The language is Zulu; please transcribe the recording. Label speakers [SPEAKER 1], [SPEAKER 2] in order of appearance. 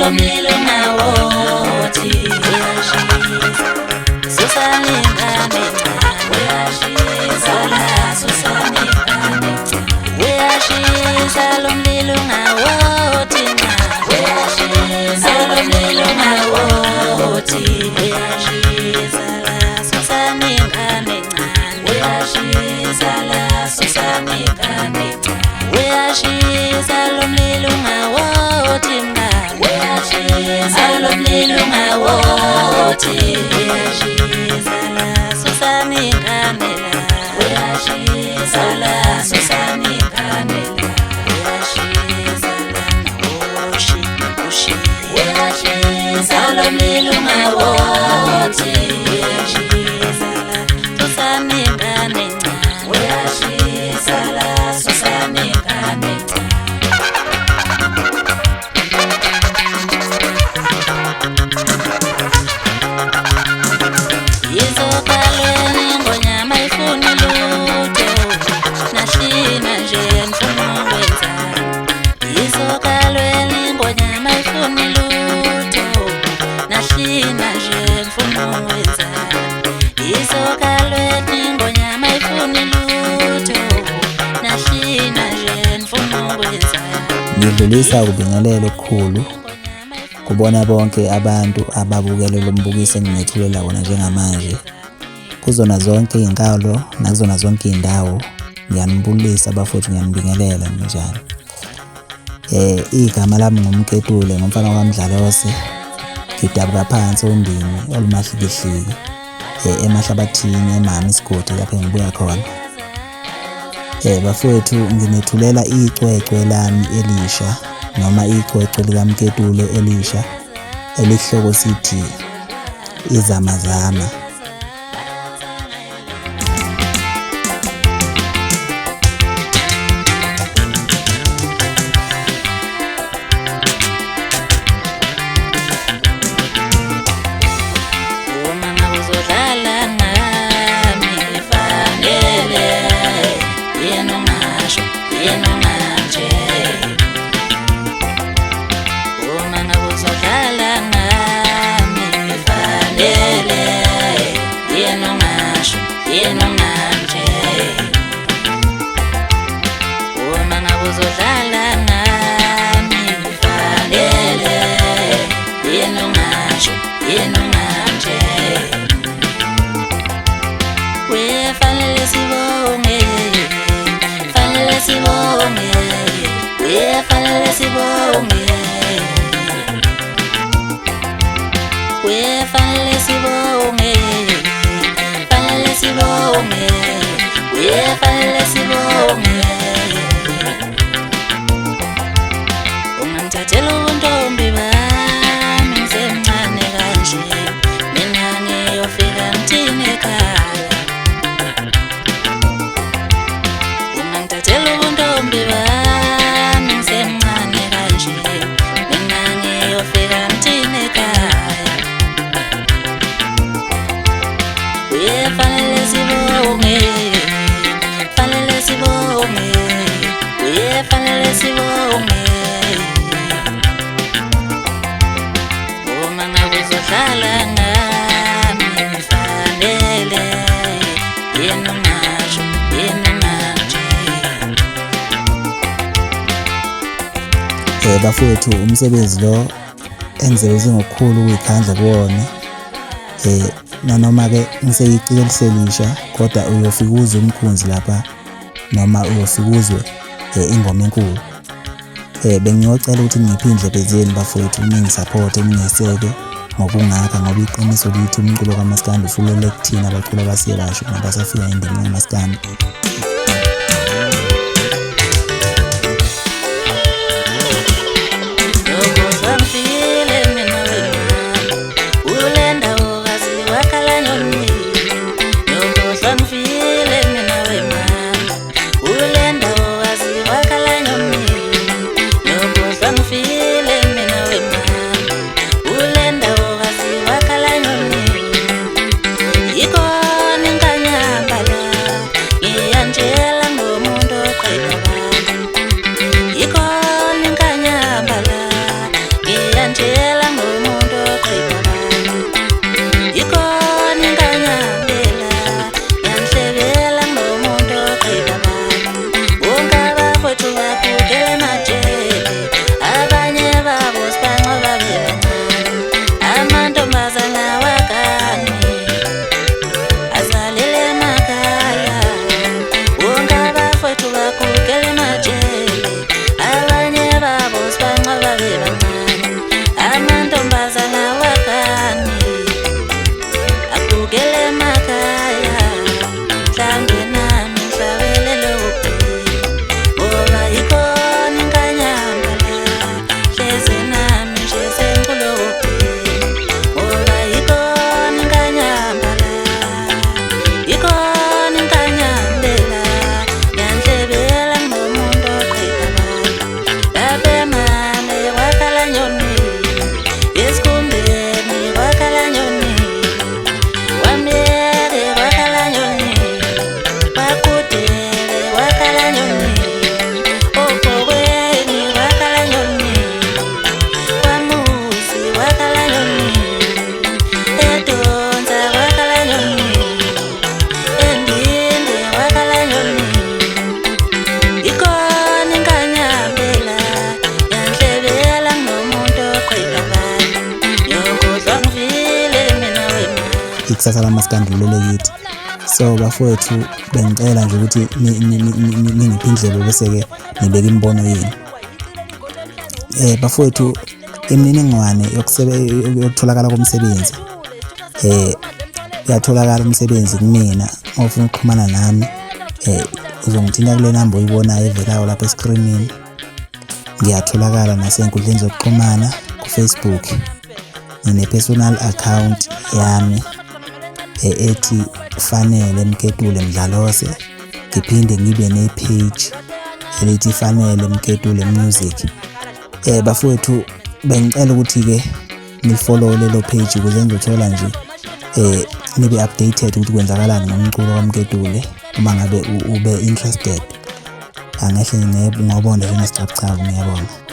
[SPEAKER 1] salomlilo ngawothi uyashisa susaningane uyashisa la susaningane uyashisa lomlilo ngawothi uyashisa lomlilo ngawothi uyashisa la susaningane uyashisa la susaningane uyashisa lomlilo ngawothi uyashisa lomlilo ngawothi uyashisa la susaningane uyashisa la susaningane uyashisa la nawoshi ushi uyashisa lomlilo ngawothi uyashisa la susaningane uyashisa la susaningane izokalweni ngonyama ifuna lutho nahlina nje mfuna ukwenza izokalweni ngonyama ifuna lutho nahlina nje mfuna ukwenza izokalweni ngonyama ifuna lutho nahlina nje mfuna ukwenza.
[SPEAKER 2] Ngidlulisa ukubingelela okukhulu kubona bonke abantu ababukele lo mbukiso engithulela wona njengamanje kuzona zonke izinkalo nakuzona zonke izindawo. Ngiyanibulisa bafowethu, ngiyanibingelela njalo. Igama lami ngumKetule, ngumfana kwaMdlalose, ngidabuka phansi ondini olumahlikihliki emahlabathini emama isigodi lapho engibuya khona. Bafowethu, nginethulela icwecwe lami elisha noma icwecwe likaMketule elisha elihloko sithi izamazama.
[SPEAKER 1] Ungangithathela ubuntombi bami ngisemncane kanje, mina ngiyofika ngithini ekhaya. Ungangithathela ubuntombi bami ngisemncane kanje, mina ngiyofika ngithini ekhaya. Fanele sibonge, fanele sibonge, fanele sibonge. Uma ngabe uzohlala ngami fanele yena ngasho yena manje.
[SPEAKER 2] Bafowethu, umsebenzi lo engisebenze ngokukhulu ukuyikhandla kuwona. Nanoma-ke ngiseyicike eliselisha kodwa uyofika uzwe umkhunzi lapha noma uyofika uzwe ingoma enkulu. Bengiyocela ukuthi ngiphindle bezeni bafowethu, ningisapothe ningeseke ngokungakha, ngoba iqiniso lithi umculo kaMaskandi usulele kuthina abaculi abasebasha nabasafika endimeni kaMaskandi.
[SPEAKER 1] Ikona inkanyamba la
[SPEAKER 2] ikusasa lamaskandalo lekithi. So bafowethu bengicela nje ukuthi ningiphe indlebe bese-ke nibeke imibono yenu. Bafowethu imininingwane yokutholakala komsebenzi uyatholakala umsebenzi kumina. Uma ufuna ukuxhumana nami uzongithinta kule namba oyibonayo evelayo lapha esikrinini. Ngiyatholakala nasey'nkundleni zokuxhumana ku-Facebook. Ngine-personal account yami ethi Fanele Mketule Mdlalose. Ngiphinde ngibe ne-page elithi Fanele Mketule Music. Bafowethu bengicela ukuthi-ke nifollow lelo page ukuze ngizothola nje nibe updated ukuthi kwenzakalani ngomculo kaMketule. Uma ngabe ube interested angehle ngobonda njengesicabcabu. Ngiyabonga.